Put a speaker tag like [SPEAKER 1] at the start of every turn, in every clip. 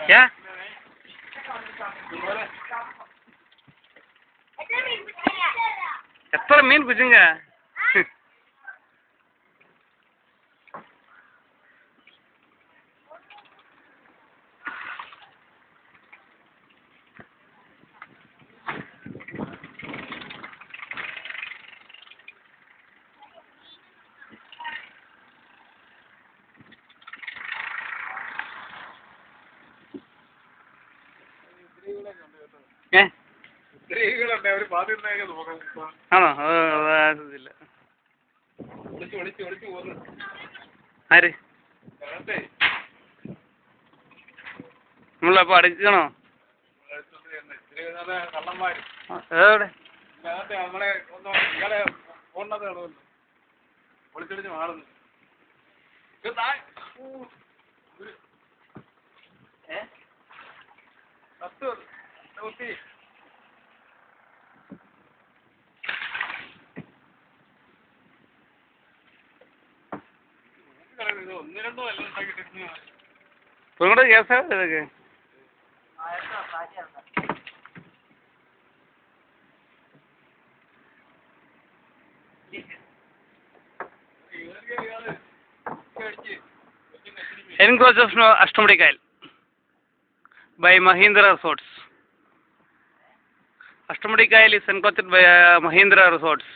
[SPEAKER 1] क्या എത്ര മീൻ കുഞ്ഞുങ്ങ ആണോ അതില്ല ആര് നമ്മളപ്പോ അടയ്ക്കണോ എവിടെ നിങ്ങളുടെ കേസാ ഇതൊക്കെ Encroach of Ashtamudi Kyle by Mahindra Resorts. Ashtamudi Kyle is encroached by Mahindra Resorts.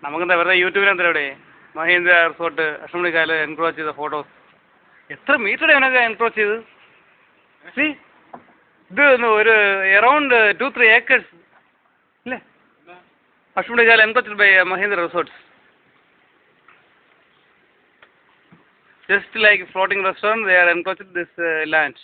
[SPEAKER 1] നമുക്കെന്താ വെറുതെ യൂട്യൂബിലെന്തേ മഹീന്ദ്ര റിസോർട്ട് അഷ്ടമുടി കായൽ എൻക്രോച്ച് ചെയ്ത ഫോട്ടോസ് എത്ര മീറ്റർ അവനൊക്കെ എൻക്രോച്ച് ചെയ്ത് സി ഇത് ഒരു അറൗണ്ട് 2-3 acres അല്ലേ Ashtamudi kayal encroached by Mahindra resorts just like floating restaurant they are encroached this land